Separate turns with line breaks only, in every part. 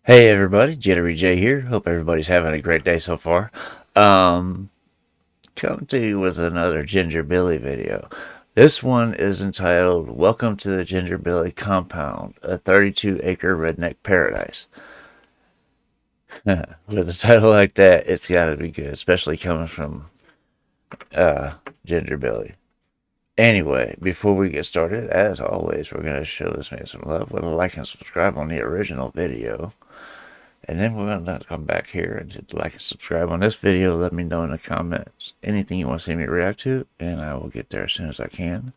Hey everybody, Jittery J here. Hope everybody's having a great day so far. Um, Come to you with another Ginger Billy video. This one is entitled Welcome to the Ginger Billy Compound, a 32-acre redneck paradise. With a title like that, it's gotta be good, especially coming from Ginger Billy. Anyway, before we get started, as always, we're gonna show this man some love with a like and subscribe on the original video. And then we're going to come back here and hit like and subscribe on this video. Let me know in the comments anything you want to see me react to, and I will get there as soon as I can.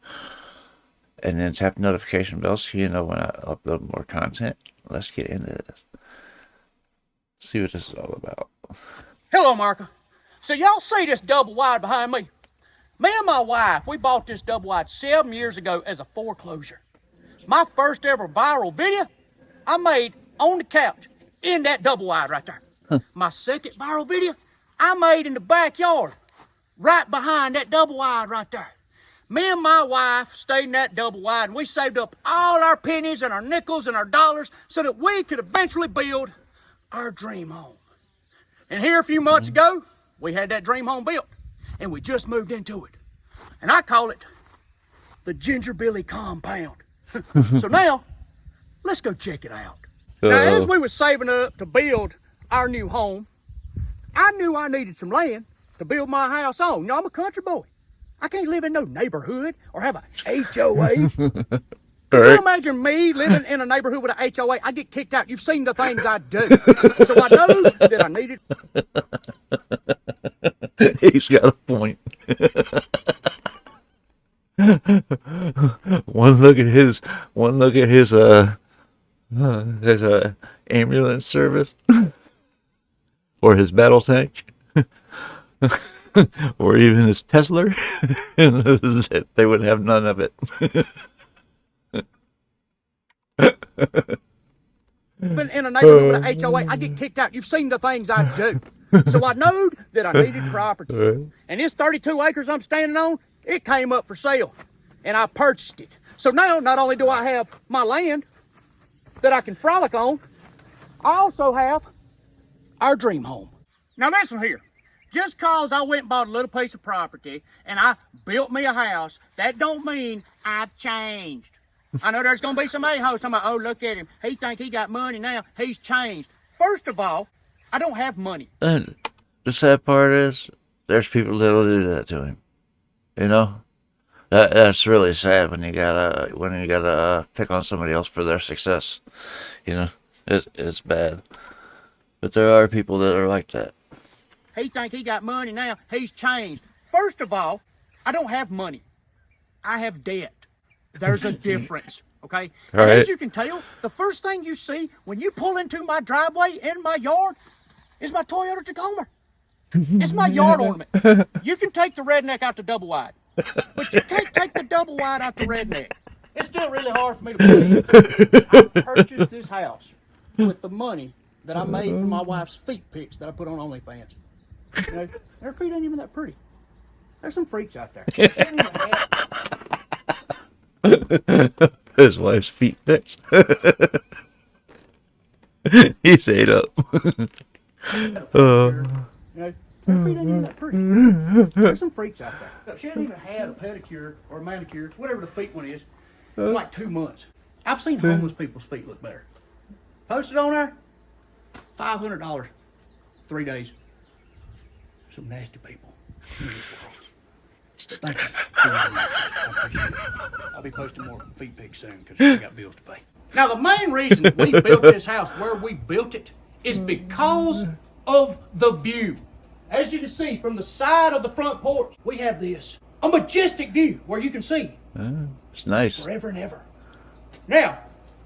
And then tap the notification bell so you know when I upload more content. Let's get into this. See what this is all about.
Hello, America. So y'all see this double wide behind me? Me and my wife, we bought this double wide 7 years ago as a foreclosure. My first ever viral video I made on the couch in that double wide right there. My second viral video I made in the backyard right behind that double wide right there. Me and my wife stayed in that double wide and we saved up all our pennies and our nickels and our dollars so that we could eventually build our dream home. And here a few months ago, we had that dream home built and we just moved into it. And I call it the Ginger Billy Compound. So now, let's go check it out. Now, as we were saving up to build our new home, I knew I needed some land to build my house on. You know, I'm a country boy. I can't live in no neighborhood or have a HOA. Could you imagine me living in a neighborhood with an HOA? I'd get kicked out. You've seen the things I do. So I know that I needed.
He's got a point. one look at his ambulance service, or his battle tank, or even his Tesla. They would have none of it.
Been in a neighborhood with an HOA, I'd get kicked out. You've seen the things I do. So I knew that I needed property. And this 32 acres I'm standing on, it came up for sale. And I purchased it. So now, not only do I have my land that I can frolic on, I also have our dream home. Now listen here. Just cause I went and bought a little piece of property and I built me a house, that don't mean I've changed. I know there's gonna be some a-hoes talking about, oh, look at him. He think he got money now. He's changed. First of all, I don't have money.
And the sad part is, there's people that'll do that to him. You know, that's really sad when you gotta pick on somebody else for their success. You know, it's bad. But there are people that are like that.
He think he got money now. He's changed. First of all, I don't have money. I have debt. There's a difference, okay? And
Right.
as you can tell, the first thing you see when you pull into my driveway in my yard is my Toyota Tacoma. It's my yard ornament. You can take the redneck out the double wide, but you can't take the double wide out the redneck. It's still really hard for me to believe. I purchased this house with the money that I made from my wife's feet pics that I put on OnlyFans. You know, their feet ain't even that pretty. There's some freaks out there. She ain't even had-
His wife's feet fixed. He's ate up.
You know, her feet ain't even that pretty. There's some freaks out there. She hasn't even had a pedicure or a manicure, whatever the feet one is, in like 2 months. I've seen homeless people's feet look better. Posted on there, $500, 3 days. Some nasty people. Thank you for your donations. I appreciate it. I'll be posting more feet pics soon because I got bills to pay. Now, the main reason we built this house where we built it is because of the view. As you can see from the side of the front porch, we have this. A majestic view where you can see
It's nice.
forever and ever. Now,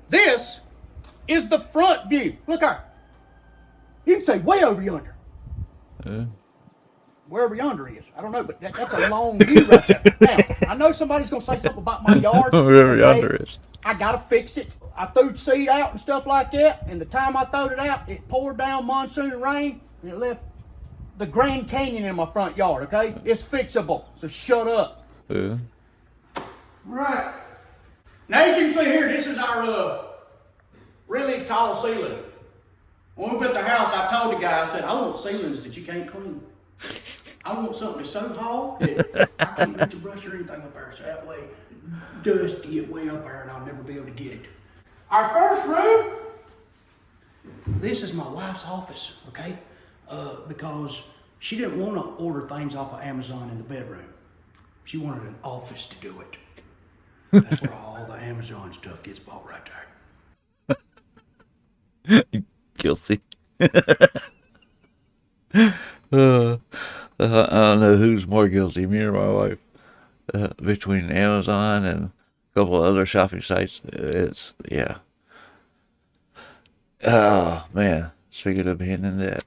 this is the front view. Look there. You can say way over yonder. Wherever yonder is. I don't know, but that's a long view right there. Now, I know somebody's going to say something about my yard.
Wherever
okay?
yonder is.
I got to fix it. I threw seed out and stuff like that, and the time I throwed it out, it poured down monsoon and rain, and it left the Grand Canyon in my front yard, okay? It's fixable, so shut up.
Yeah.
Right. Now, as you can see here, this is our really tall ceiling. When we built the house, I told the guy, I said, I want ceilings that you can't clean. I want something that's so hard that I can't let you brush or anything up there, so that way dust can get way up there and I'll never be able to get it. Our first room, this is my wife's office, okay? Because she didn't want to order things off of Amazon in the bedroom. She wanted an office to do it. That's where all the Amazon stuff gets bought right there.
Guilty. I don't know who's more guilty, me or my wife. Between Amazon and a couple of other shopping sites, it's, yeah. Oh, man. Speaking of being in debt.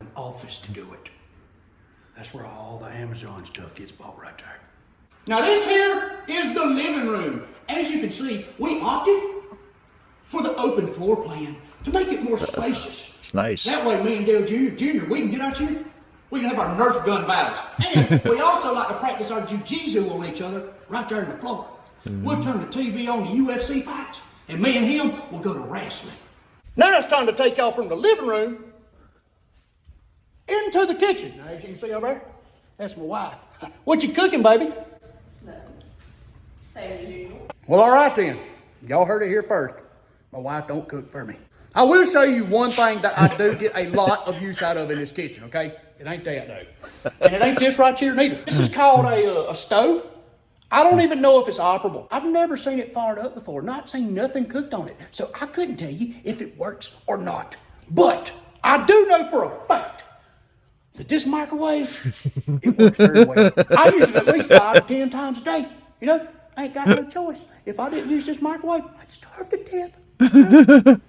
An office to do it. That's where all the Amazon stuff gets bought right there. Now this here is the living room. As you can see, we opted for the open floor plan to make it more spacious.
It's nice.
That way me and Dale Jr., we can get out here, we can have our Nerf gun battles. And we also like to practice our jiu-jitsu on each other right there on the floor. We'll turn the TV on the UFC fights, and me and him will go to wrestling. Now it's time to take y'all from the living room into the kitchen. Now, as you can see over there, that's my wife. What you cooking, baby?
Nothing. Same as usual.
Well, all right then. Y'all heard it here first. My wife don't cook for me. I will show you one thing that I do get a lot of use out of in this kitchen, okay? It ain't that, though. And it ain't this right here neither. This is called a stove. I don't even know if it's operable. I've never seen it fired up before, not seen nothing cooked on it. So I couldn't tell you if it works or not. But I do know for a fact that this microwave, it works very well. I use it at least 5 to 10 times a day. You know, I ain't got no choice. If I didn't use this microwave, I'd starve to death. You know?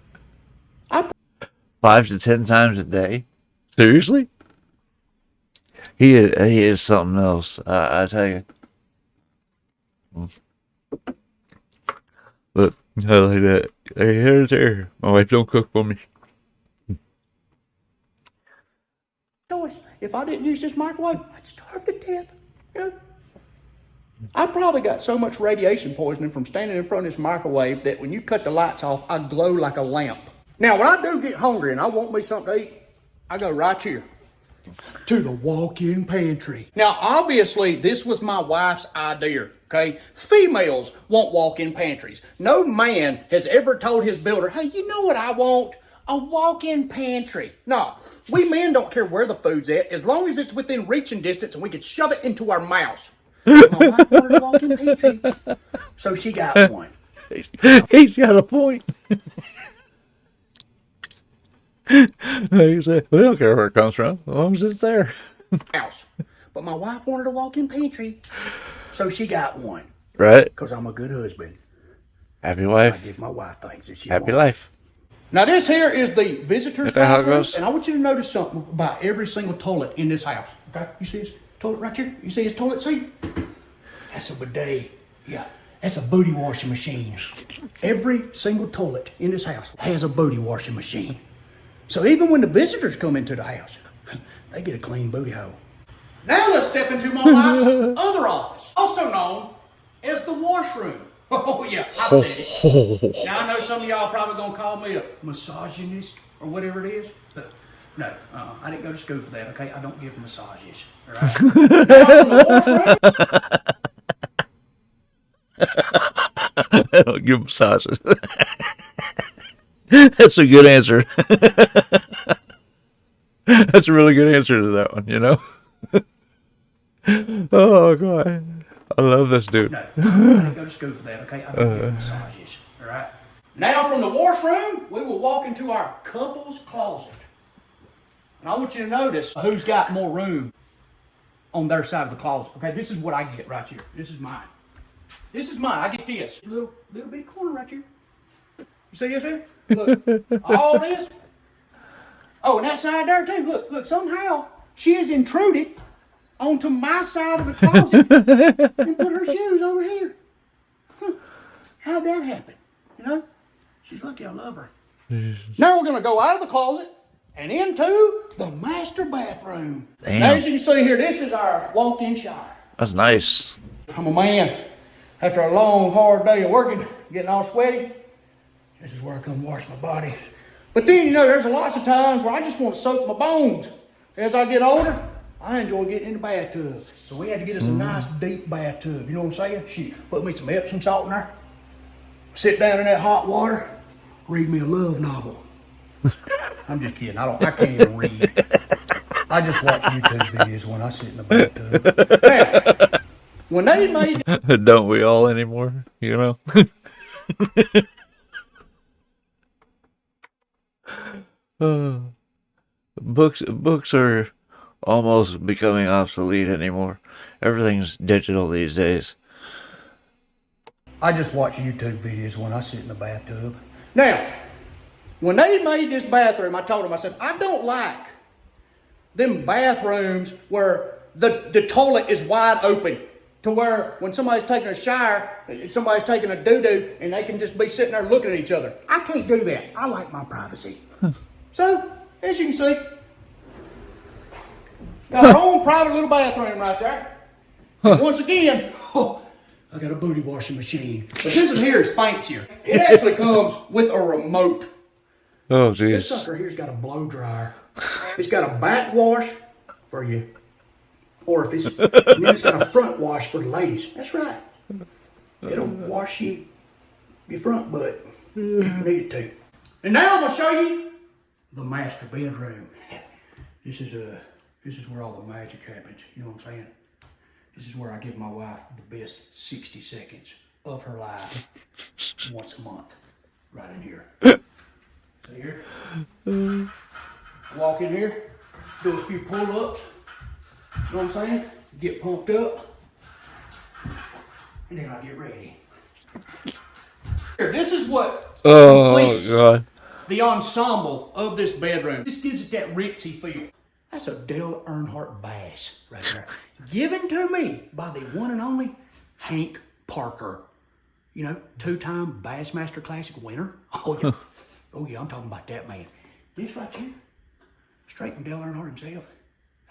5 to 10 times a day? Seriously? He is something else. I tell you. But I like that. There. My wife don't cook for me.
Choice. If I didn't use this microwave, I'd starve to death. You know? I probably got so much radiation poisoning from standing in front of this microwave that when you cut the lights off, I glow like a lamp. Now, when I do get hungry and I want me something to eat, I go right here to the walk-in pantry. Now, obviously, this was my wife's idea, okay? Females want walk-in pantries. No man has ever told his builder, hey, you know what I want? A walk-in pantry. No, we men don't care where the food's at, as long as it's within reaching distance and we can shove it into our mouths. My wife wanted a walk-in pantry, so she got one.
He's got a point. He said, we don't care where it comes from, as long as it's there.
House. But my wife wanted a walk-in pantry, so she got one.
Right?
Because I'm a good husband.
Happy
I
wife.
give my wife things that she
Happy
wants.
life.
Now this here is the visitor's
Is that how it
bathroom,
goes?
and I want you to notice something about every single toilet in this house. Okay, you see his toilet right here? You see his toilet seat? That's a bidet. Yeah, that's a booty washing machine. Every single toilet in this house has a booty washing machine. So even when the visitors come into the house, they get a clean booty hole. Now let's step into my wife's other office, also known as the washroom. Oh yeah, I said it. Now I know some of y'all probably gonna call me a misogynist or whatever it is, but no, I didn't go to school for that. Okay, I don't give massages. All right. Now from the washroom.
I don't give massages. That's a good answer. That's a really good answer to that one, you know? Oh, God. I love this dude.
No, I didn't go to school for that, okay? I don't give massages, all right? Now from the washroom, we will walk into our couple's closet. And I want you to notice who's got more room on their side of the closet. Okay, this is what I get right here. This is mine. This is mine. I get this. Little bitty corner right here. You see this here? Look, all this. Oh, and that side there too. Look, somehow she has intruded onto my side of the closet and put her shoes over here. Huh. How'd that happen? You know? She's lucky I love her. Now we're going to go out of the closet and into the master bathroom.
Damn.
Now, as you can see here, this is our walk-in shower.
That's nice.
I'm a man. After a long, hard day of working, getting all sweaty, this is where I come wash my body. But then, there's lots of times where I just want to soak my bones. As I get older, I enjoy getting in the bathtub. So we had to get us a nice deep bathtub. You know what I'm saying? Shoot, put me some Epsom salt in there. Sit down in that hot water. Read me a love novel. I'm just kidding. I can't even read. I just watch YouTube videos when I sit in the bathtub. Now, when they made
Don't we all anymore? Books are almost becoming obsolete anymore. Everything's digital these days.
I just watch YouTube videos when I sit in the bathtub. Now, when they made this bathroom, I told them, I said, I don't like them bathrooms where the toilet is wide open to where when somebody's taking a shower, somebody's taking a doo-doo, and they can just be sitting there looking at each other. I can't do that. I like my privacy. So, as you can see, got our own private little bathroom right there. Once again, I got a booty washing machine. But this one here is fancier. It actually comes with a remote.
Oh,
This
jeez.
sucker here's got a blow dryer. It's got a back wash for your orifice, and then it's got a front wash for the ladies. That's right. It'll wash your front butt if you need it to. And now I'm gonna show you the master bedroom. This is where all the magic happens. You know what I'm saying? This is where I give my wife the best 60 seconds of her life once a month, right in here. See here? Walk in here, do a few pull-ups. You know what I'm saying? Get pumped up, and then I get ready. Here, this is what completes
God.
the ensemble of this bedroom. This gives it that ritzy feel. That's a Dale Earnhardt bass right there. Given to me by the one and only Hank Parker. Two-time Bassmaster Classic winner. Oh, yeah. Oh, yeah, I'm talking about that man. This right here, straight from Dale Earnhardt himself.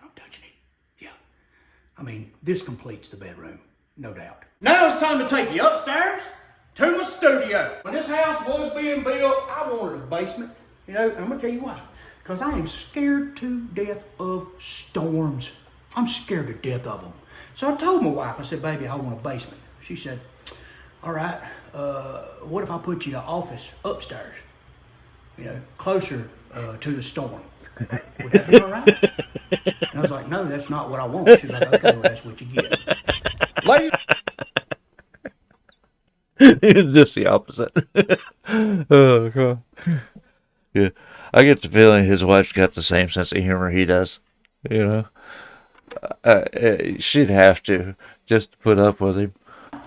I'm touching it. Yeah. I mean, this completes the bedroom, no doubt. Now it's time to take you upstairs to my studio. When this house was being built, I wanted a basement. I'm going to tell you why. Because I am scared to death of storms. I'm scared to death of them. So I told my wife, I said, baby, I want a basement. She said, all right, what if I put you an office upstairs? Closer to the storm. Would that be all right? And I was like, no, that's not what I want. She's like, okay, well, that's what you get. Ladies,
Just the opposite. Oh, God. Yeah. I get the feeling his wife's got the same sense of humor he does. She'd have to just to put up with him.
and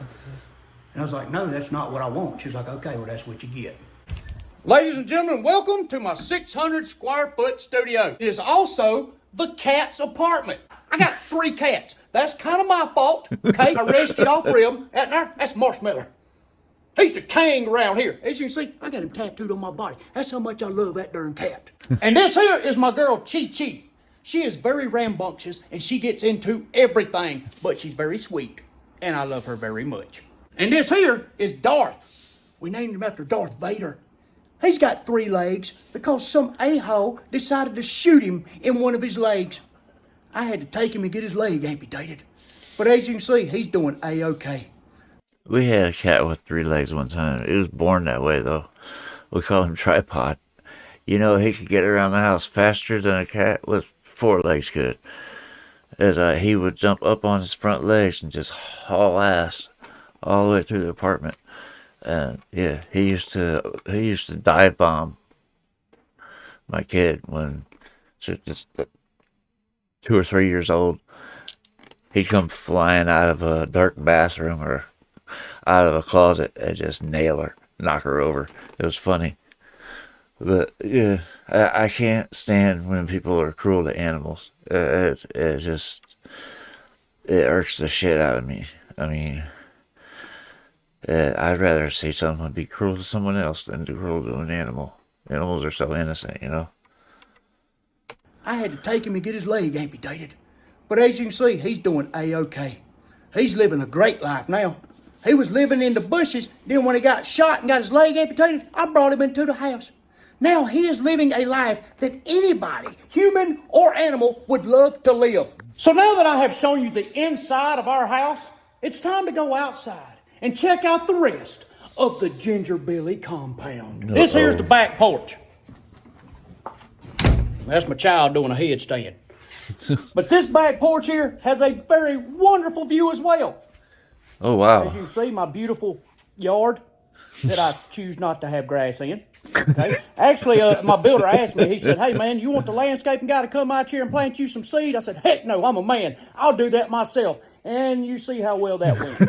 I was like, no, that's not what I want. She was like, okay, well, that's what you get. Ladies and gentlemen, welcome to my 600 square foot studio. It is also the cat's apartment. I got 3 cats. That's kind of my fault. Okay, I rescued all 3 of them. That there, that's Marshmallow. He's the king around here. As you can see, I got him tattooed on my body. That's how much I love that darn cat. And this here is my girl, Chi Chi. She is very rambunctious and she gets into everything, but she's very sweet. And I love her very much. And this here is Darth. We named him after Darth Vader. He's got 3 legs because some a-hole decided to shoot him in one of his legs. I had to take him and get his leg amputated. But as you can see, he's doing a-okay.
We had a cat with 3 legs one time. It was born that way, though. We call him Tripod. He could get around the house faster than a cat with 4 legs could. As he would jump up on his front legs and just haul ass all the way through the apartment. And yeah, he used to dive bomb my kid when she was just 2 or 3 years old. He'd come flying out of a dark bathroom or out of a closet and just nail her, knock her over. It was funny. But yeah, I can't stand when people are cruel to animals. It irks the shit out of me. I mean, I'd rather see someone be cruel to someone else than be cruel to an animal. Animals are so innocent.
I had to take him and get his leg amputated. But as you can see, he's doing a-okay. He's living a great life now. He was living in the bushes. Then when he got shot and got his leg amputated, I brought him into the house. Now he is living a life that anybody, human or animal, would love to live. So now that I have shown you the inside of our house, it's time to go outside and check out the rest of the Ginger Billy compound. This here's the back porch. That's my child doing a headstand. But this back porch here has a very wonderful view as well.
Oh,
As
wow.
you can see, my beautiful yard that I choose not to have grass in. Okay. Actually, my builder asked me, he said, hey, man, you want the landscaping guy to come out here and plant you some seed? I said, heck no, I'm a man. I'll do that myself. And you see how well that went.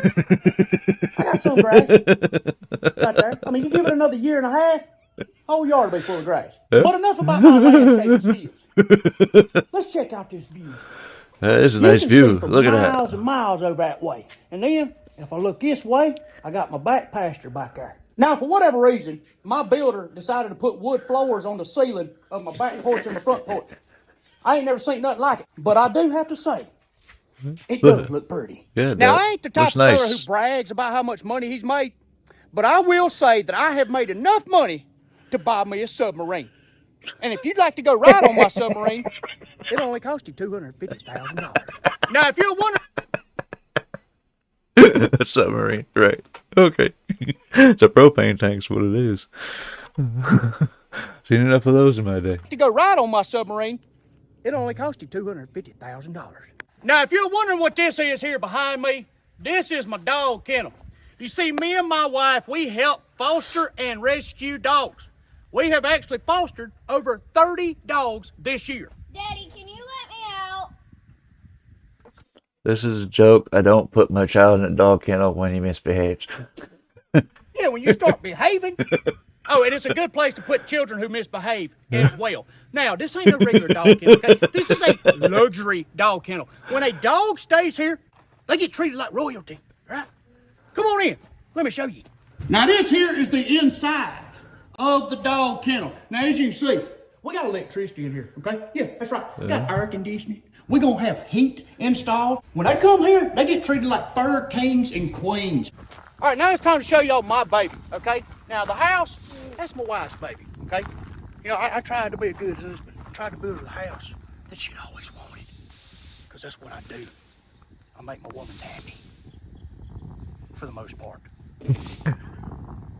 I got some grass right there. I mean, you give it another year and a half, whole yard will be full of grass. But enough about my landscaping skills. Let's check out this view.
That is a
You
nice
can
view.
see for
Look at
miles
that.
and miles over that way. And then, if I look this way, I got my back pasture back there. Now, for whatever reason, my builder decided to put wood floors on the ceiling of my back porch and my front porch. I ain't never seen nothing like it. But I do have to say, it does look pretty.
Yeah,
Now,
that
I ain't the type
looks
of fella
nice.
who brags about how much money he's made, but I will say that I have made enough money to buy me a submarine. And if you'd like to go ride on my submarine, it'll only cost you $250,000. Now, if you're wondering,
A submarine, right? Okay. It's a propane tank's what it is. Seen enough of those in my day.
to go ride on my submarine, it'll only cost you $250,000. Now, if you're wondering what this is here behind me, this is my dog kennel. You see, me and my wife, we help foster and rescue dogs. We have actually fostered over 30 dogs this year.
Daddy, can you let me out?
This is a joke. I don't put my child in a dog kennel when he misbehaves.
Yeah, when you start behaving. Oh, and it's a good place to put children who misbehave as well. Now, this ain't a regular dog kennel, okay? This is a luxury dog kennel. When a dog stays here, they get treated like royalty, right? Come on in. Let me show you. Now, this here is the inside of the dog kennel. Now, as you can see, we got electricity in here, okay? Yeah, that's right. We got air conditioning. We're going to have heat installed. When they come here, they get treated like fur kings and queens. All right, now it's time to show y'all my baby, okay? Now, the house, that's my wife's baby, okay? You know, I tried to be a good husband. I tried to build her the house that she'd always wanted. Because that's what I do. I make my woman happy. For the most part.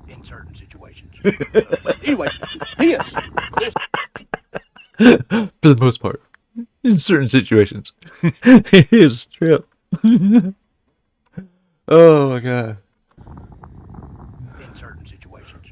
In certain situations. But anyway, this.
For the most part. In certain situations. It is true. Oh my god.
In certain situations.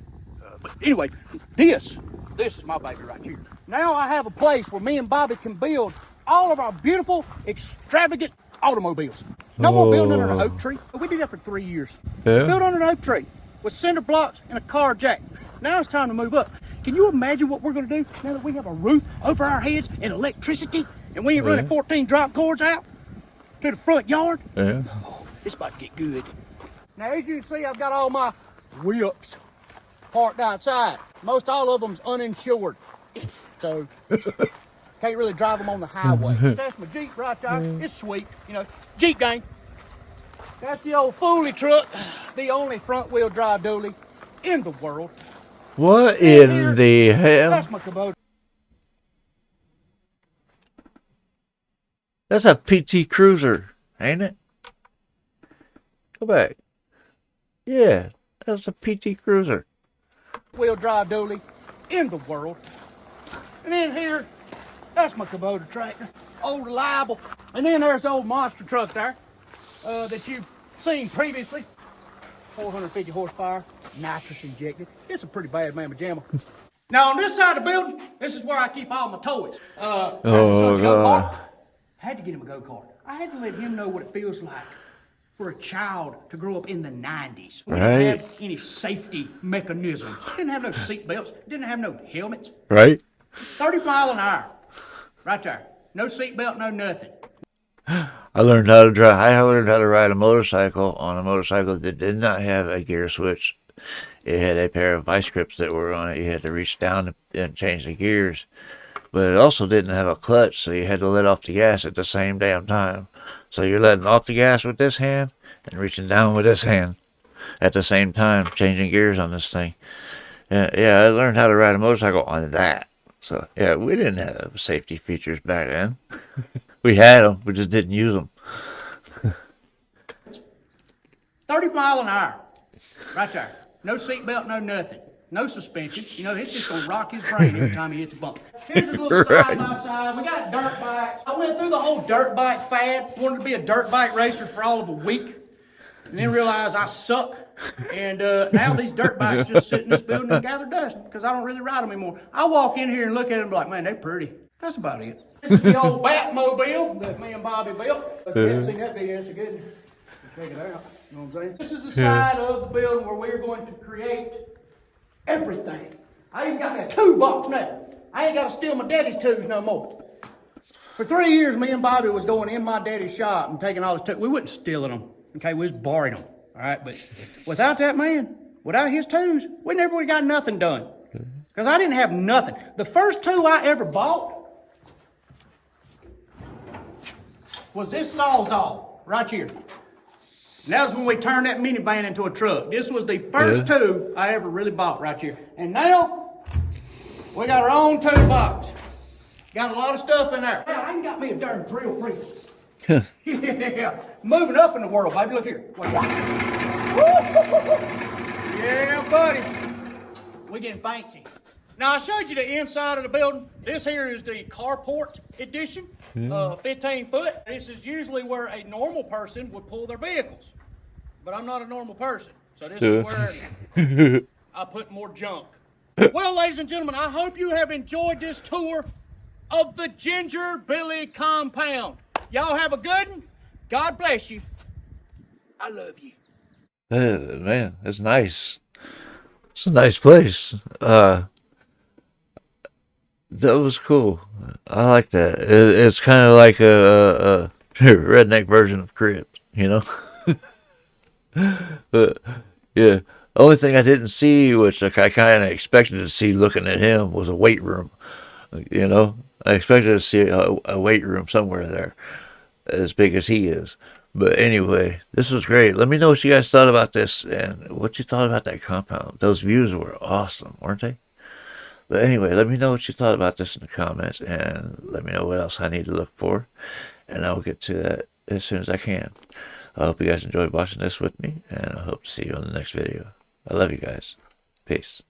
But anyway, this is my baby right here. Now I have a place where me and Bobby can build all of our beautiful, extravagant automobiles. No more building under an oak tree. We did that for 3 years.
Yeah.
Built under an oak tree with cinder blocks and a car jack. Now it's time to move up. Can you imagine what we're going to do now that we have a roof over our heads and electricity and we ain't running 14 drop cords out to the front yard?
Yeah.
It's about to get good. Now, as you can see, I've got all my whips parked outside. Most all of them's uninsured, so can't really drive them on the highway. That's my Jeep right there. It's sweet, you know, Jeep gang. That's the old Foley truck, the only front-wheel drive dually in the world.
What
And
in
here,
the hell?
that's my Kubota.
That's a PT Cruiser, ain't it? Go back. Yeah, that's a PT Cruiser.
Wheel drive dually in the world. And then here, that's my Kubota tractor, old reliable. And then there's the old monster truck there that you've seen previously. 450 horsepower, nitrous injected. It's a pretty bad mamma jamma. Now on this side of the building, this is where I keep all my toys.
Oh, God.
I had to get him a go-kart. I had to let him know what it feels like for a child to grow up in the 90s. We
Right.
didn't have any safety mechanisms. Didn't have no seat belts. Didn't have no helmets.
Right?
30 mile an hour. Right there. No seat belt, no nothing.
I learned how to drive. I learned how to ride a motorcycle on a motorcycle that did not have a gear switch. It had a pair of vice grips that were on it. You had to reach down and change the gears. But it also didn't have a clutch, so you had to let off the gas at the same damn time. So you're letting off the gas with this hand and reaching down with this hand at the same time, changing gears on this thing. Yeah, I learned how to ride a motorcycle on that. So yeah, we didn't have safety features back then. We had them, we just didn't use them.
30 mile an hour. Right there. No seatbelt, no nothing. No suspension. You know, it's just gonna rock his brain every time he hits a bump. Here's a little side
Right.
by side. We got dirt bikes. I went through the whole dirt bike fad. Wanted to be a dirt bike racer for all of a week. And then realized I suck. And now these dirt bikes just sit in this building and gather dust because I don't really ride them anymore. I walk in here and look at them and be like, man, they're pretty. That's about it. This is the old Batmobile that me and Bobby built. If you haven't seen that video, it's a good one. Check it out. You know what I'm saying? This is the side of the building where we're going to create everything. I even got me a toolbox now. I ain't got to steal my daddy's tools no more. For 3 years, me and Bobby was going in my daddy's shop and taking all his tools. We wasn't stealing them, okay? We was borrowing them, all right? But without that man, without his tools, we never would have got nothing done. Because I didn't have nothing. The first tool I ever bought was this Sawzall right here. And that was when we turned that minivan into a truck. This was the first tool I ever really bought right here. And now, we got our own toolbox. Got a lot of stuff in there. Yeah, I ain't got me a darn drill press. Yeah, moving up in the world, baby. Look here. Yeah, buddy. We getting fancy. Now, I showed you the inside of the building. This here is the carport edition, 15 foot. This is usually where a normal person would pull their vehicles. But I'm not a normal person. So this is where I put more junk. Well, ladies and gentlemen, I hope you have enjoyed this tour of the Ginger Billy compound. Y'all have a good one. God bless you. I love you.
Man, it's nice. It's a nice place. That was cool. I like that. It's kind of like a redneck version of Cribs, you know? But yeah, only thing I didn't see, which like, I kind of expected to see looking at him, was a weight room. You know, I expected to see a weight room somewhere there, as big as he is. But anyway, this was great. Let me know what you guys thought about this and what you thought about that compound. Those views were awesome, weren't they? But anyway, let me know what you thought about this in the comments and let me know what else I need to look for. And I'll get to that as soon as I can. I hope you guys enjoyed watching this with me, and I hope to see you on the next video. I love you guys. Peace.